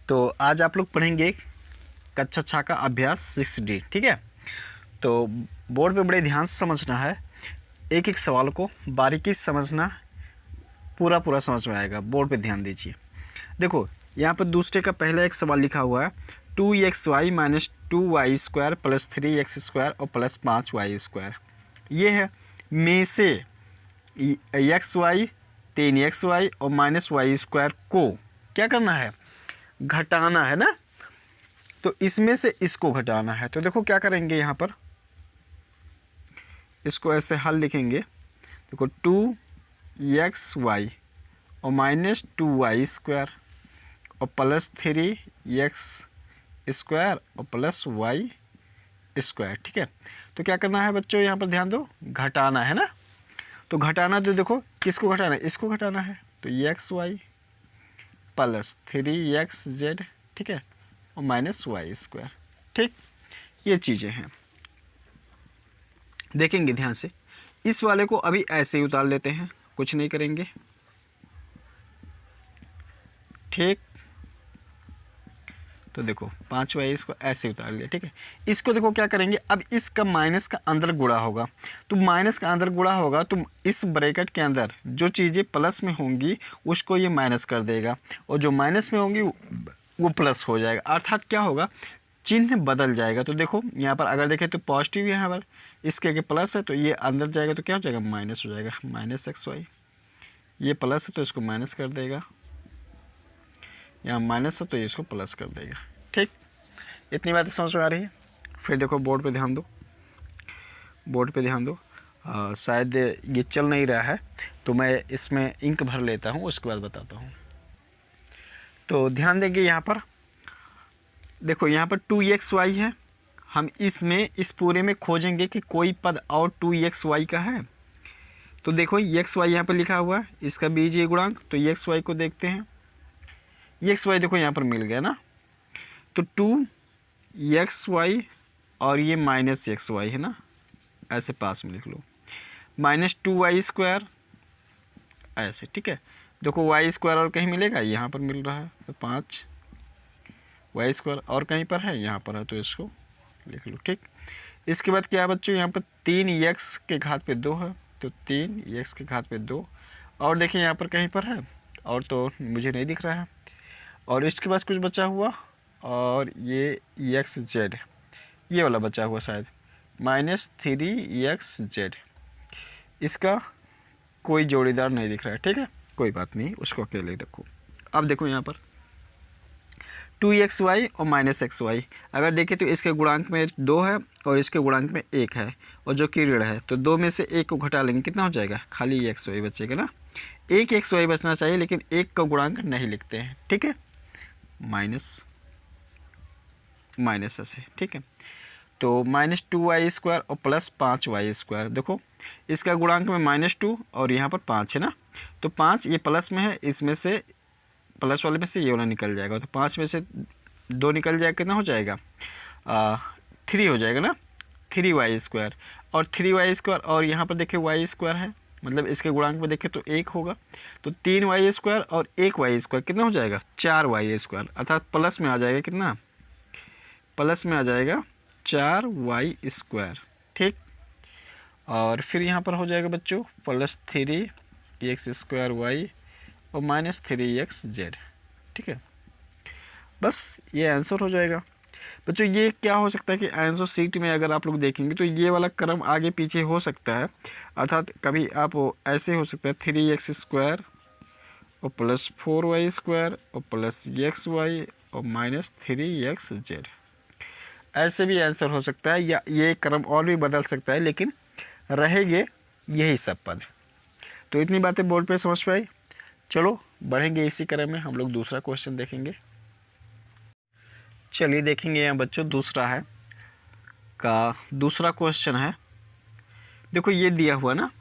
तो आज आप लोग पढ़ेंगे कक्षा 6 का अभ्यास 6D। ठीक है, तो बोर्ड पे बड़े ध्यान से समझना है, एक एक सवाल को बारीकी से समझना, पूरा समझ में आएगा। बोर्ड पे ध्यान दीजिए। देखो यहाँ पर दूसरे का पहला एक सवाल लिखा हुआ है 2xy minus 2y square plus 3x square और प्लस 5y स्क्वायर। ये है में से xy 3xy और माइनस y स्क्वायर को क्या करना है, घटाना है ना। तो इसमें से इसको घटाना है। तो देखो क्या करेंगे, यहाँ पर इसको ऐसे हल लिखेंगे। देखो 2xy और माइनस 2y स्क्वायर और प्लस 3x स्क्वायर और प्लस y स्क्वायर। ठीक है, तो क्या करना है बच्चों, यहाँ पर ध्यान दो, घटाना है ना। तो घटाना, तो देखो किसको घटाना है, इसको घटाना है। तो xy प्लस 3xz, ठीक है, और माइनस y स्क्वायर। ठीक, ये चीज़ें हैं, देखेंगे ध्यान से। इस वाले को अभी ऐसे ही उतार लेते हैं, कुछ नहीं करेंगे। ठीक, तो देखो 5y इसको ऐसे उतार लिया। ठीक है, इसको देखो क्या करेंगे, अब इसका माइनस का अंदर गुणा होगा। तो माइनस का अंदर गुणा होगा तो इस ब्रैकेट के अंदर जो चीज़ें प्लस में होंगी उसको ये माइनस कर देगा, और जो माइनस में होंगी वो प्लस हो जाएगा। अर्थात क्या होगा, चिन्ह बदल जाएगा। तो देखो यहाँ पर अगर देखें तो पॉजिटिव यहाँ पर इसके आगे प्लस है, तो ये अंदर जाएगा तो क्या हो जाएगा, माइनस हो जाएगा। माइनस xy, ये प्लस है तो इसको माइनस कर देगा, यहाँ माइनस है तो ये इसको प्लस कर देगा। ठीक, इतनी बातें समझ में आ रही है। फिर देखो बोर्ड पे ध्यान दो, बोर्ड पे ध्यान दो। शायद ये चल नहीं रहा है तो मैं इसमें इंक भर लेता हूँ, उसके बाद बताता हूँ। तो ध्यान देंगे यहाँ पर, देखो यहाँ पर 2xy है। हम इसमें इस पूरे में खोजेंगे कि कोई पद और 2xy का है। तो देखो xy यहाँ पर लिखा हुआ है, इसका बीजीय गुणांक। तो xy को देखते हैं, xy देखो यहाँ पर मिल गया ना। तो 2xy और ये माइनस xy है ना, ऐसे पास में लिख लो, माइनस 2y स्क्वायर ऐसे। ठीक है, देखो y स्क्वायर और कहीं मिलेगा, यहाँ पर मिल रहा है। तो 5y स्क्वायर और कहीं पर है, यहाँ पर है, तो इसको लिख लो। ठीक, इसके बाद क्या है बच्चों, यहाँ पर 3x के घात पे 2 है, तो 3x के घात पे 2। और देखिए यहाँ पर कहीं पर है, और तो मुझे नहीं दिख रहा है। और इसके बाद कुछ बचा हुआ, और ये xz ये वाला बचा हुआ शायद, माइनस 3xz। इसका कोई जोड़ीदार नहीं दिख रहा है। ठीक है, कोई बात नहीं, उसको अकेले रखो। अब देखो यहाँ पर 2xy और माइनस xy, अगर देखें तो इसके गुणांक में 2 है और इसके गुणांक में 1 है, और जो कि ऋण है। तो 2 में से 1 को घटा लेंगे, कितना हो जाएगा, खाली xy बचेगा ना। एक xy बचना चाहिए, लेकिन 1 का गुणांक नहीं लिखते हैं। ठीक है, माइनस ऐसे। ठीक है, तो माइनस 2y स्क्वायर और प्लस 5y स्क्वायर। देखो इसका गुणांक में -2 और यहाँ पर 5 है ना। तो 5 ये प्लस में है, इसमें से प्लस वाले में से ये वाला निकल जाएगा। तो 5 में से 2 निकल जाएगा, कितना हो जाएगा, 3 हो जाएगा ना। 3y स्क्वायर और 3y स्क्वायर, और यहाँ पर देखिए y स्क्वायर है, मतलब इसके गुणांक में देखें तो 1 होगा। तो 3y स्क्वायर और 1y स्क्वायर कितना हो जाएगा, 4y स्क्वायर। अर्थात प्लस में आ जाएगा, कितना, प्लस में आ जाएगा 4y स्क्वायर। ठीक, और फिर यहाँ पर हो जाएगा बच्चों प्लस 3x स्क्वायर y और माइनस 3xz। ठीक है, बस ये आंसर हो जाएगा बच्चों। ये क्या हो सकता है कि आंसर सीट में अगर आप लोग देखेंगे तो ये वाला क्रम आगे पीछे हो सकता है। अर्थात कभी आप ऐसे हो सकता है 3x स्क्वायर और प्लस 4y स्क्वायर और प्लस xy और माइनस 3xz, ऐसे भी आंसर हो सकता है, या ये क्रम और भी बदल सकता है, लेकिन रहेंगे यही सब पद। तो इतनी बातें बोर्ड पे समझ पाई। चलो बढ़ेंगे इसी क्रम में, हम लोग दूसरा क्वेश्चन देखेंगे। चलिए देखेंगे यहाँ बच्चों, दूसरा है का दूसरा क्वेश्चन है। देखो ये दिया हुआ ना,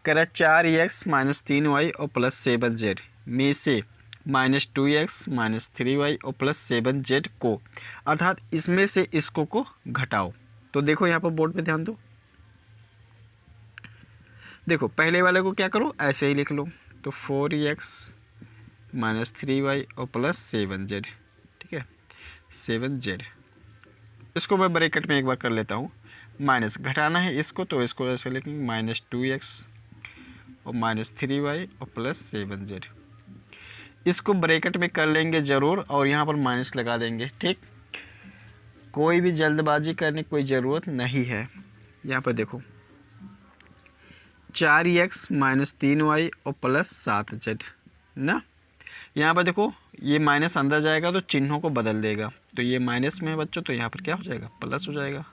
कह रहा है 4x माइनस 3y और प्लस 7z में से -2x माइनस 3y और प्लस 7z को, अर्थात इसमें से इसको को घटाओ। तो देखो यहाँ पर बोर्ड पे ध्यान दो, देखो पहले वाले को क्या करो, ऐसे ही लिख लो। तो 4x माइनस 3y और प्लस 7z, ठीक है। 7z। इसको मैं ब्रैकेट में एक बार कर लेता हूँ, माइनस घटाना है इसको तो इसको ऐसे लिखेंगे -2x और -3y और +7z। इसको ब्रैकेट में कर लेंगे ज़रूर और यहाँ पर माइनस लगा देंगे, ठीक। कोई भी जल्दबाजी करने की कोई ज़रूरत नहीं है। यहाँ पर देखो 4x -3y और +7z ना। यहाँ पर देखो ये माइनस अंदर जाएगा तो चिन्हों को बदल देगा, तो ये माइनस में है बच्चों, तो यहाँ पर क्या हो जाएगा प्लस हो जाएगा।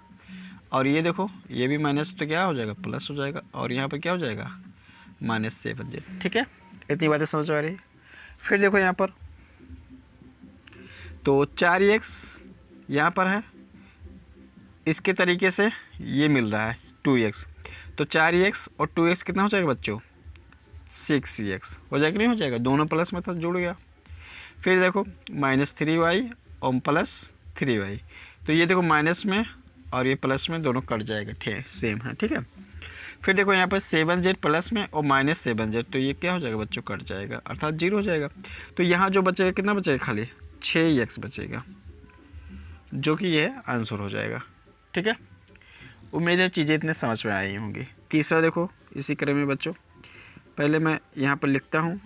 और ये देखो ये भी माइनस तो क्या हो जाएगा प्लस हो जाएगा, और यहाँ पर क्या हो जाएगा -7z। ठीक है, इतनी बातें समझ आ रही। फिर देखो यहाँ पर तो 4x यहाँ पर है, इसके तरीके से ये मिल रहा है 2x, तो 4x और 2x कितना हो जाएगा बच्चों 6x हो जाएगा, नहीं हो जाएगा, दोनों प्लस में था जुड़ गया। फिर देखो -3y और +3y, तो ये देखो माइनस में और ये प्लस में दोनों कट जाएगा, ठीक सेम है, ठीक है। फिर देखो यहाँ पर 7z प्लस में और -7z, तो ये क्या हो जाएगा बच्चों कट जाएगा अर्थात 0 हो जाएगा। तो यहाँ जो बचेगा कितना बचेगा खाली 6x बचेगा, जो कि ये आंसर हो जाएगा, ठीक है। उम्मीद है चीज़ें इतने समझ में आई होंगी। तीसरा देखो इसी क्रम में बच्चों, पहले मैं यहाँ पर लिखता हूँ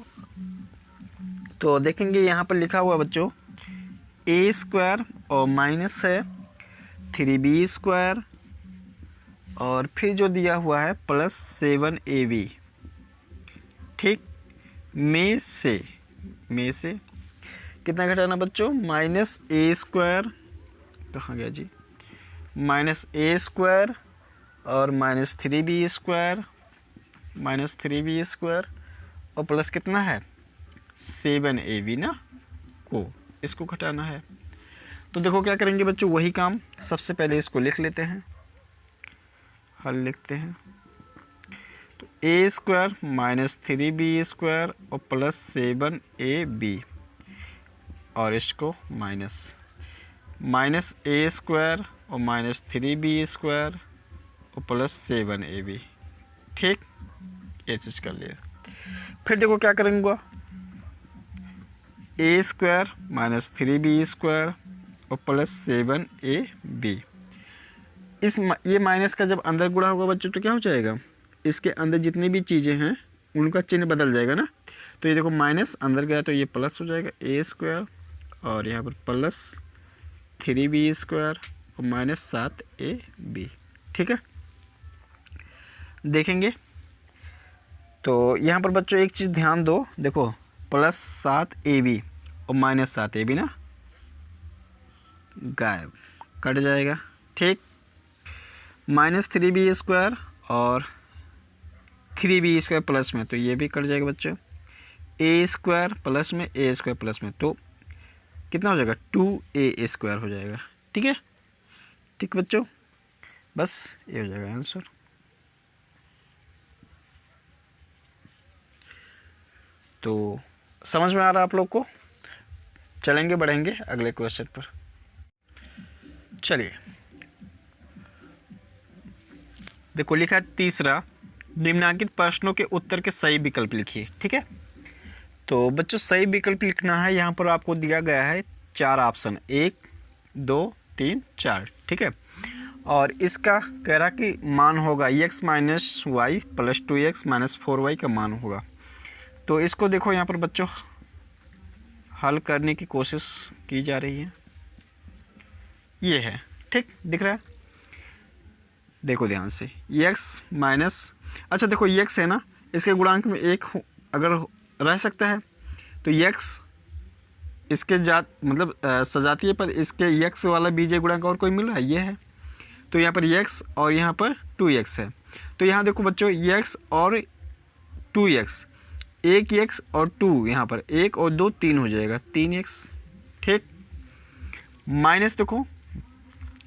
तो देखेंगे यहाँ पर लिखा हुआ बच्चों a² और माइनस है 3b² और फिर जो दिया हुआ है +7ab, ठीक। में से कितना घटाना बच्चों -a² कहाँ गया जी, -a² और -3b² और प्लस कितना है 7ab ना, को इसको घटाना है। तो देखो क्या करेंगे बच्चों, वही काम, सबसे पहले इसको लिख लेते हैं, हल लिखते हैं। तो a² -3b² और +7ab और इसको माइनस -a² और -3b² और +7ab, ठीक। ये चीज़ कर लिया। फिर देखो क्या करेंगे, a² -3b² और +7ab, ये माइनस का जब अंदर गुणा होगा बच्चों तो क्या हो जाएगा, इसके अंदर जितनी भी चीज़ें हैं उनका चिन्ह बदल जाएगा ना। तो ये देखो माइनस अंदर गया तो ये प्लस हो जाएगा a² और यहाँ पर +3b² और -7ab, ठीक है। देखेंगे तो यहाँ पर बच्चों एक चीज़ ध्यान दो, देखो +7ab और -7ab ना गायब कट जाएगा, ठीक। -3b² और 3b² प्लस में तो ये भी कट जाएगा बच्चों, a² प्लस में a² प्लस में तो कितना हो जाएगा 2a² हो जाएगा, ठीक है। ठीक बच्चों, बस ये हो जाएगा आंसर। तो समझ में आ रहा है आप लोग को। चलेंगे बढ़ेंगे अगले क्वेश्चन पर। चलिए देखो लिखा है तीसरा, निम्नलिखित प्रश्नों के उत्तर के सही विकल्प लिखिए, ठीक है। तो बच्चों सही विकल्प लिखना है, यहाँ पर आपको दिया गया है 4 ऑप्शन, 1 2 3 4, ठीक है। और इसका कह रहा कि मान होगा x - y + 2x - 4y का मान होगा। तो इसको देखो यहाँ पर बच्चों हल करने की कोशिश की जा रही है, ये है, ठीक दिख रहा है। देखो ध्यान से अच्छा देखो x है ना, इसके गुणांक में 1 अगर रह सकता है तो x इसके मतलब सजातीय पद, इसके x वाला बीजीय गुणांक और कोई मिल रहा है, ये है। तो यहाँ पर x और यहाँ पर 2x है। तो यहाँ देखो बच्चों x और 2x, 1x और 2, यहाँ पर 1 और 2 3 हो जाएगा 3x, ठीक। माइनस देखो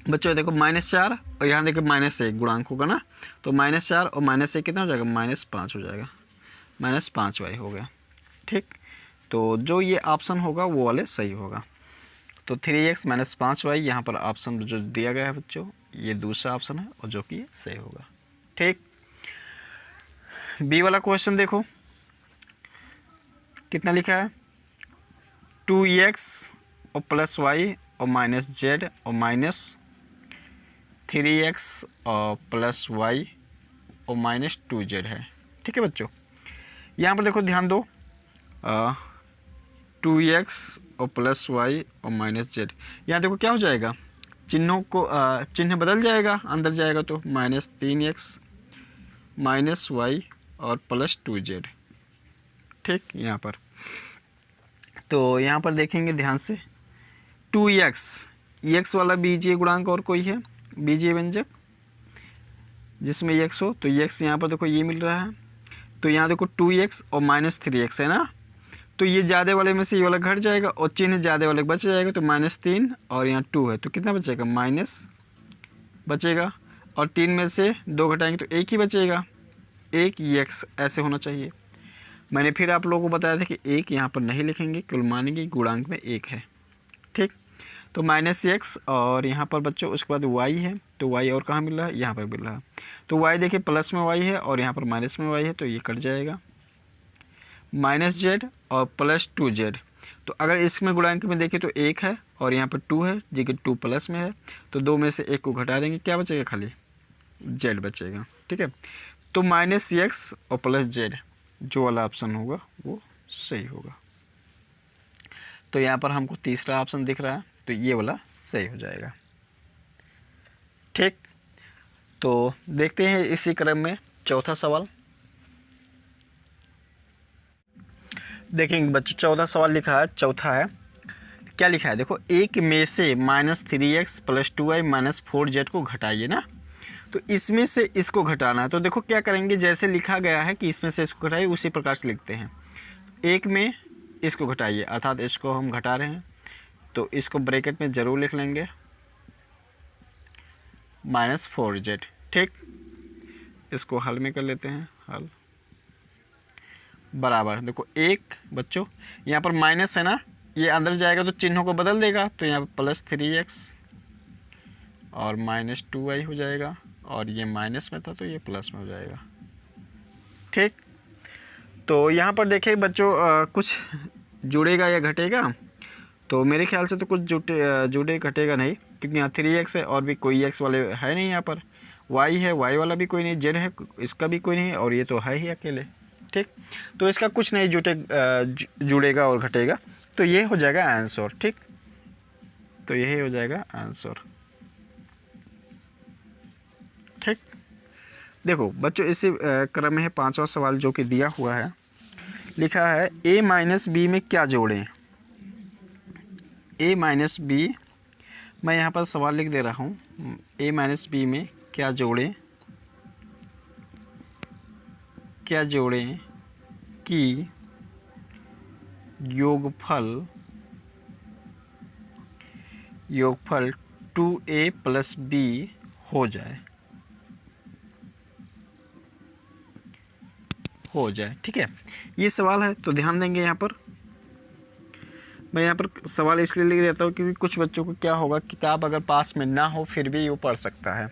बच्चों, देखो -4 और यहाँ देखो -1 गुणांक होगा ना, तो -4 और -1 कितना हो जाएगा -5 हो जाएगा, -5y हो गया, ठीक। तो जो ये ऑप्शन होगा वो वाले सही होगा। तो 3x - 5y यहाँ पर ऑप्शन जो दिया गया है बच्चों ये दूसरा ऑप्शन है और जो कि सही होगा, ठीक। बी वाला क्वेश्चन देखो कितना लिखा है, 2x और +y और माइनस जेड और माइनस 3x और प्लस वाई और माइनस 2z है। ठीक है बच्चों, यहाँ पर देखो ध्यान दो, 2x और प्लस वाई और माइनस जेड, यहाँ देखो क्या हो जाएगा, चिन्हों को चिन्ह बदल जाएगा, अंदर जाएगा तो माइनस 3x माइनस वाई और प्लस 2z। ठीक, यहाँ पर तो यहाँ पर देखेंगे ध्यान से, 2x, x वाला बीजीय गुणांक और कोई है बीजीय व्यंजक जिसमें x हो, तो x यहाँ पर देखो ये मिल रहा है, तो यहाँ देखो 2x और माइनस 3x है ना, तो ये ज़्यादा वाले में से ये वाला घट जाएगा और चिन्ह ज़्यादा वाले बच जाएगा, तो -3 और यहाँ 2 है तो कितना बचेगा, माइनस बचेगा, और 3 में से 2 घटाएंगे तो 1 ही बचेगा, 1 x ऐसे होना चाहिए। मैंने फिर आप लोगों को बताया था कि 1 यहाँ पर नहीं लिखेंगे, केवल मानेंगे गुणांक में 1 है। ठीक, तो -x और यहाँ पर बच्चों उसके बाद y है, तो y और कहाँ मिल रहा है, यहाँ पर मिल रहा है, तो y देखिए प्लस में y है और यहाँ पर माइनस में y है, तो ये कट जाएगा, -z और प्लस 2z, तो अगर इसमें गुणांक में देखें तो 1 है और यहाँ पर 2 है, जी कि 2 प्लस में है, तो 2 में से 1 को घटा देंगे, क्या बचेगा, खाली z बचेगा। ठीक है, तो -x और प्लस z जो वाला ऑप्शन होगा वो सही होगा। तो यहाँ पर हमको तीसरा ऑप्शन दिख रहा है, तो ये वाला सही हो जाएगा। ठीक, तो देखते हैं इसी क्रम में चौथा सवाल। देखेंगे बच्चों, 14 सवाल लिखा है, चौथा है, क्या लिखा है देखो, 1 में से -3x plus 2y minus 4z को घटाइए ना, तो इसमें से इसको घटाना है, तो देखो क्या करेंगे, जैसे लिखा गया है कि इसमें से इसको घटाइए उसी प्रकार से लिखते हैं, 1 में इसको घटाइए, अर्थात इसको हम घटा रहे हैं, तो इसको ब्रैकेट में ज़रूर लिख लेंगे -4z। ठीक, इसको हल में कर लेते हैं, हल बराबर, देखो 1 बच्चों यहाँ पर माइनस है ना, ये अंदर जाएगा तो चिन्हों को बदल देगा, तो यहाँ पर +3x और -2y हो जाएगा, और ये माइनस में था तो ये प्लस में हो जाएगा। ठीक, तो यहाँ पर देखिए बच्चों कुछ जुड़ेगा या घटेगा, तो मेरे ख्याल से तो कुछ जुड़े घटेगा नहीं, क्योंकि यहाँ 3x है और भी कोई x वाले है नहीं, यहाँ पर y है, y वाला भी कोई नहीं, z है इसका भी कोई नहीं, और ये तो है ही अकेले। ठीक, तो इसका कुछ नहीं जुड़ेगा और घटेगा, तो ये हो जाएगा आंसर। ठीक, तो यही हो जाएगा आंसर। ठीक, देखो बच्चों इसी क्रम में है पांचवा सवाल जो कि दिया हुआ है, लिखा है a माइनस बी में क्या जोड़ें, a माइनस बी, मैं यहाँ पर सवाल लिख दे रहा हूँ, a माइनस बी में क्या जोड़ें, क्या जोड़ें कि योगफल 2a प्लस b हो जाए, ठीक है, ये सवाल है, तो ध्यान देंगे यहाँ पर। मैं यहाँ पर सवाल इसलिए लिख देता हूँ क्योंकि कुछ बच्चों को क्या होगा, किताब अगर पास में ना हो फिर भी वो पढ़ सकता है।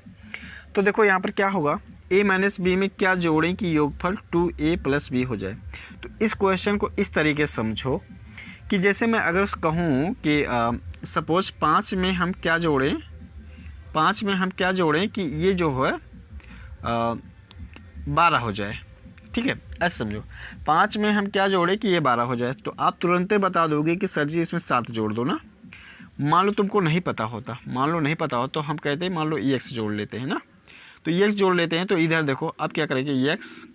तो देखो यहाँ पर क्या होगा, a माइनस बी में क्या जोड़ें कि योगफल 2a प्लस b हो जाए। तो इस क्वेश्चन को इस तरीके से समझो कि जैसे मैं अगर कहूँ कि सपोज 5 में हम क्या जोड़ें, 5 में हम क्या जोड़ें कि ये जो है 12 हो जाए। ठीक है, ऐसे समझो, 5 में हम क्या जोड़ें कि ये 12 हो जाए, तो आप तुरंत बता दोगे कि सर जी इसमें 7 जोड़ दो ना। मान लो तुमको नहीं पता होता, मान लो नहीं पता हो तो हम कहते हैं मान लो x जोड़ लेते हैं ना, तो x जोड़ लेते हैं, तो इधर देखो अब क्या करेंगे, x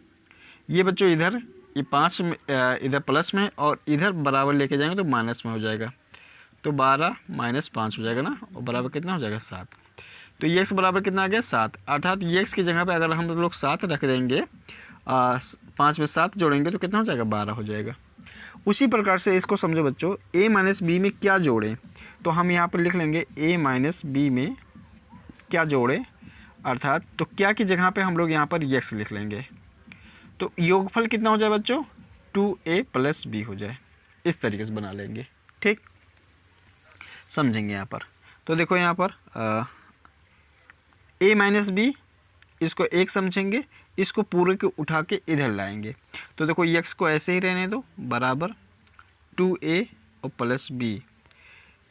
ये बच्चों इधर ये 5 में इधर प्लस में और इधर बराबर लेके जाएंगे तो माइनस में हो जाएगा, तो 12 माइनस 5 हो जाएगा ना, और बराबर कितना हो जाएगा 7। तो x बराबर कितना आ गया 7, अर्थात x की जगह पे अगर हम लोग 7 रख देंगे, 5 में 7 जोड़ेंगे तो कितना हो जाएगा 12 हो जाएगा। उसी प्रकार से इसको समझो बच्चों, a माइनस बी में क्या जोड़ें, तो हम यहाँ पर लिख लेंगे a माइनस बी में क्या जोड़ें, अर्थात तो क्या की जगह पे हम लोग यहाँ पर x लिख लेंगे, तो योगफल कितना हो जाए बच्चों 2a प्लस b हो जाए, इस तरीके से बना लेंगे। ठीक, समझेंगे यहाँ पर। तो देखो यहाँ पर a माइनस बी, इसको 1 समझेंगे, इसको पूरे को उठा के इधर लाएंगे, तो देखो x को ऐसे ही रहने दो, बराबर 2a और प्लस b,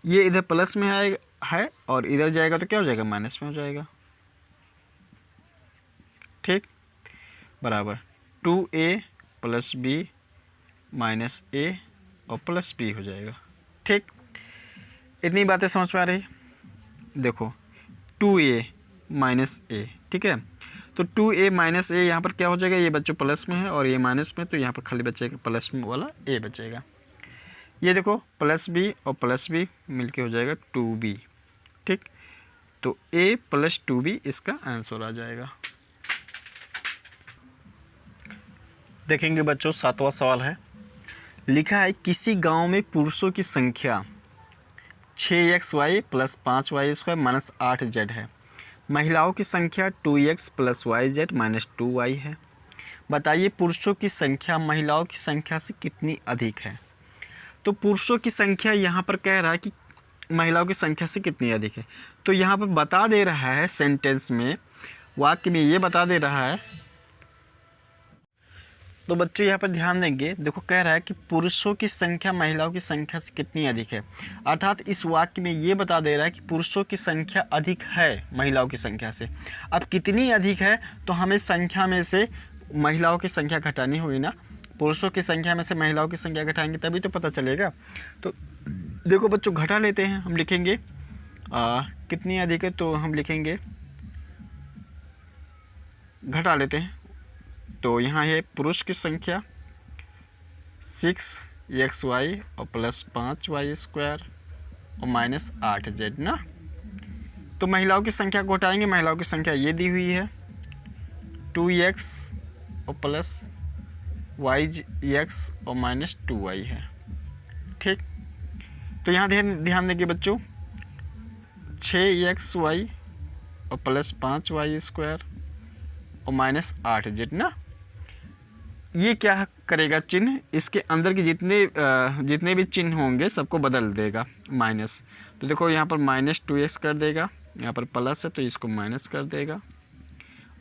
ये इधर प्लस में आएगा है और इधर जाएगा तो क्या हो जाएगा, माइनस में हो जाएगा। ठीक, बराबर 2a प्लस बी माइनस ए और प्लस बी हो जाएगा। ठीक, इतनी बातें समझ में आ रही। देखो 2a माइनस ए, ठीक है, तो 2a माइनस ए यहाँ पर क्या हो जाएगा, ये बच्चों प्लस में है और ये माइनस में, तो यहाँ पर खाली बचेगा प्लस में वाला a बचेगा। ये देखो प्लस बी और प्लस बी मिलके हो जाएगा 2b। ठीक, तो a प्लस 2b इसका आंसर आ जाएगा। देखेंगे बच्चों 7वां सवाल है, लिखा है किसी गांव में पुरुषों की संख्या 6xy plus 5y² minus 8z है, महिलाओं की संख्या 2x plus yz minus 2y है। बताइए पुरुषों की संख्या महिलाओं की संख्या से कितनी अधिक है। तो पुरुषों की संख्या यहाँ पर कह रहा है कि महिलाओं की संख्या से कितनी अधिक है, तो यहाँ पर बता दे रहा है सेंटेंस में, वाक्य में ये बता दे रहा है। तो बच्चों यहाँ पर ध्यान देंगे, देखो कह रहा है कि पुरुषों की संख्या महिलाओं की संख्या से कितनी अधिक है, अर्थात इस वाक्य में ये बता दे रहा है कि पुरुषों की संख्या अधिक है महिलाओं की संख्या से। अब कितनी अधिक है, तो हमें संख्या में से महिलाओं की संख्या घटानी होगी ना, पुरुषों की संख्या में से महिलाओं की संख्या घटाएंगे तभी तो पता चलेगा। तो देखो बच्चों घटा लेते हैं, हम लिखेंगे कितनी अधिक है, तो हम लिखेंगे घटा लेते हैं। तो यहाँ है पुरुष की संख्या 6xy और प्लस 5y² और माइनस 8z ना। तो महिलाओं की संख्या को हटाएंगे, महिलाओं की संख्या ये दी हुई है 2x और प्लस yx और माइनस 2y है। ठीक, तो यहाँ ध्यान देंगे बच्चों 6xy और प्लस 5y² और माइनस 8z ना, ये क्या करेगा चिन्ह, इसके अंदर के जितने भी चिन्ह होंगे सबको बदल देगा माइनस। तो देखो यहाँ पर माइनस 2x कर देगा, यहाँ पर प्लस है तो इसको माइनस कर देगा,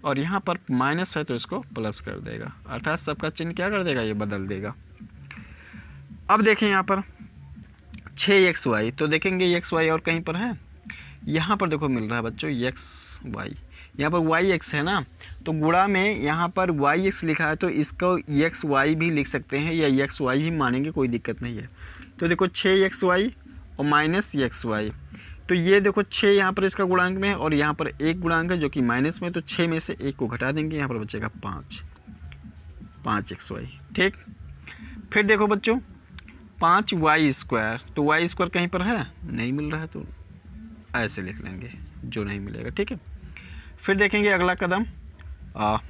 और यहाँ पर माइनस है तो इसको प्लस कर देगा, अर्थात सबका चिन्ह क्या कर देगा, ये बदल देगा। अब देखें यहाँ पर 6xy, तो देखेंगे xy और कहीं पर है, यहाँ पर देखो मिल रहा है बच्चों xy, यहाँ पर yx है ना, तो गुणा में यहाँ पर yx लिखा है तो इसको xy भी लिख सकते हैं या xy भी मानेंगे, कोई दिक्कत नहीं है। तो देखो 6xy और माइनस xy, तो ये देखो 6 यहाँ पर इसका गुणांक में है और यहाँ पर एक गुणांक है जो कि माइनस में, तो 6 में से एक को घटा देंगे, यहाँ पर बचेगा 5xy। ठीक, फिर देखो बच्चों 5y², तो y² कहीं पर है, नहीं मिल रहा है, तो ऐसे लिख लेंगे जो नहीं मिलेगा। ठीक है, फिर देखेंगे अगला कदम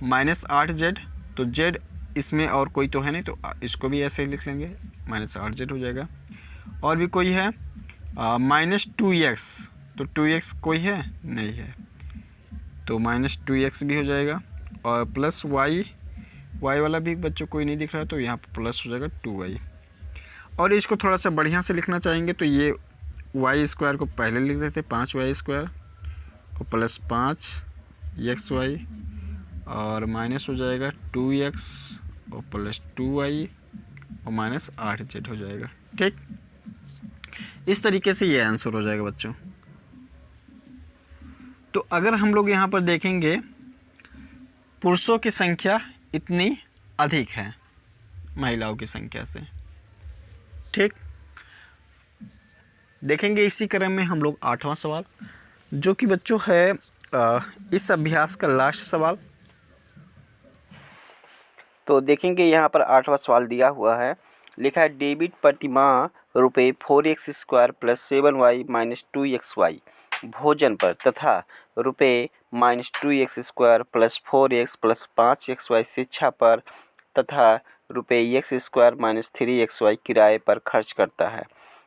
माइनस 8z, तो z इसमें और कोई तो है नहीं, तो इसको भी ऐसे ही लिख लेंगे, माइनस 8z हो जाएगा। और भी कोई है माइनस 2x, तो 2x कोई है नहीं है, तो माइनस 2x भी हो जाएगा, और प्लस y वाला भी बच्चों कोई नहीं दिख रहा है, तो यहाँ पर प्लस हो जाएगा 2y। और इसको थोड़ा सा बढ़िया से लिखना चाहेंगे तो ये y² को पहले लिख देते 5y² और प्लस 5xy और माइनस हो जाएगा 2x और प्लस 2y और माइनस 8z हो जाएगा। ठीक, इस तरीके से ये आंसर हो जाएगा बच्चों। तो अगर हम लोग यहाँ पर देखेंगे पुरुषों की संख्या इतनी अधिक है महिलाओं की संख्या से। ठीक, देखेंगे इसी क्रम में हम लोग 8वां सवाल, जो कि बच्चों है इस अभ्यास का लास्ट सवाल। तो देखेंगे यहाँ पर 8वां सवाल दिया हुआ है, लिखा है डेबिट प्रतिमाह रुपये 4x² plus 7y minus 2xy भोजन पर तथा रुपये minus 2x² plus 4x plus 5xy शिक्षा पर तथा रुपये x² माइनस 3xy किराए पर खर्च करता है।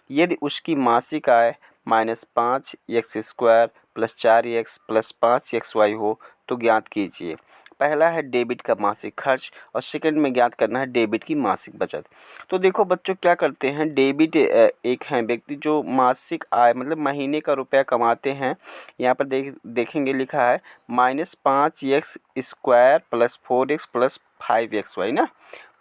यदि उसकी मासिक आय minus 5x² plus 4x plus 5xy हो तो ज्ञात कीजिए। पहला है डेबिट का मासिक खर्च और सेकंड में ज्ञात करना है डेबिट की मासिक बचत। तो देखो बच्चों क्या करते हैं, डेबिट एक है व्यक्ति जो मासिक आय मतलब महीने का रुपया कमाते हैं। यहाँ पर देखेंगे लिखा है minus 5x² plus 4x plus 5xy ना,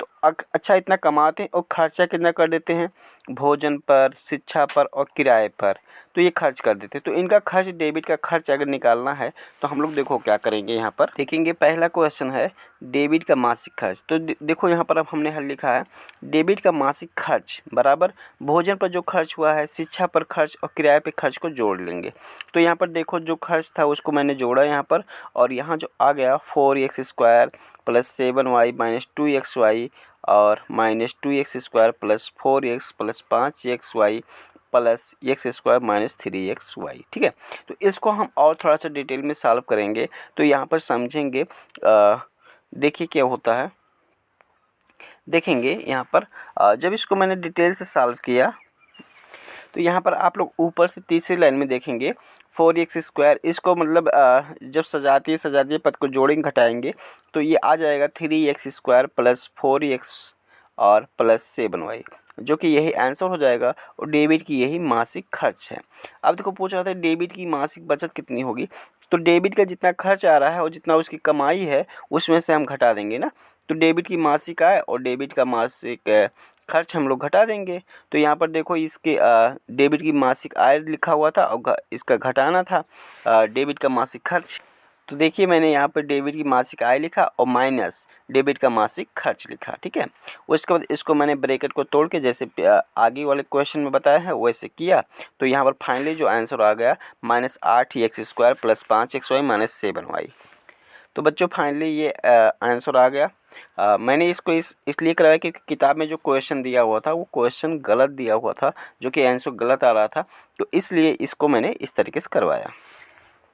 तो अच्छा इतना कमाते हैं और खर्चा कितना कर देते हैं, भोजन पर, शिक्षा पर और किराए पर, तो ये खर्च कर देते हैं। तो इनका खर्च, डेबिट का खर्च अगर निकालना है तो हम लोग देखो क्या करेंगे, यहाँ पर देखेंगे। पहला क्वेश्चन है डेबिट का मासिक खर्च। तो देखो यहाँ पर अब हमने हल लिखा है, डेबिट का मासिक खर्च बराबर भोजन पर जो खर्च हुआ है, शिक्षा पर खर्च और किराए पे खर्च को जोड़ लेंगे। तो यहाँ पर देखो जो खर्च था उसको मैंने जोड़ा यहाँ पर, और यहाँ जो आ गया 4x² + 7y - 2xy और -2x² + 4x + 5xy plus x² - 3xy। ठीक है, तो इसको हम और थोड़ा सा डिटेल में सॉल्व करेंगे तो यहाँ पर समझेंगे। देखिए क्या होता है, देखेंगे यहाँ पर जब इसको मैंने डिटेल से सॉल्व किया तो यहाँ पर आप लोग ऊपर से तीसरी लाइन में देखेंगे 4x², इसको मतलब जब सजातीय पद को जोड़ेंगे घटाएंगे तो ये आ जाएगा 3x² + 4x और प्लस 7y, जो कि यही आंसर हो जाएगा और डेबिट की यही मासिक खर्च है। अब देखो पूछ रहा था डेबिट की मासिक बचत कितनी होगी, तो डेबिट का जितना खर्च आ रहा है और जितना उसकी कमाई है उसमें से हम घटा देंगे ना। तो डेबिट की मासिक आय और डेबिट का मासिक खर्च हम लोग घटा देंगे। तो यहाँ पर देखो इसके डेबिट की मासिक आय लिखा हुआ था और इसका घटाना था डेबिट का मासिक खर्च। तो देखिए मैंने यहाँ पर डेबिट की मासिक आय लिखा और माइनस डेबिट का मासिक खर्च लिखा। ठीक है, उसके बाद इसको मैंने ब्रैकेट को तोड़ के जैसे आगे वाले क्वेश्चन में बताया है वैसे किया। तो यहाँ पर फाइनली जो आंसर आ गया -8x² + 5xy - 7y। तो बच्चों फाइनली ये आंसर आ गया। मैंने इसको इसलिए करवाया क्योंकि किताब में जो क्वेश्चन दिया हुआ था वो क्वेश्चन गलत दिया हुआ था, जो कि आंसर गलत आ रहा था, तो इसलिए इसको मैंने इस तरीके से करवाया।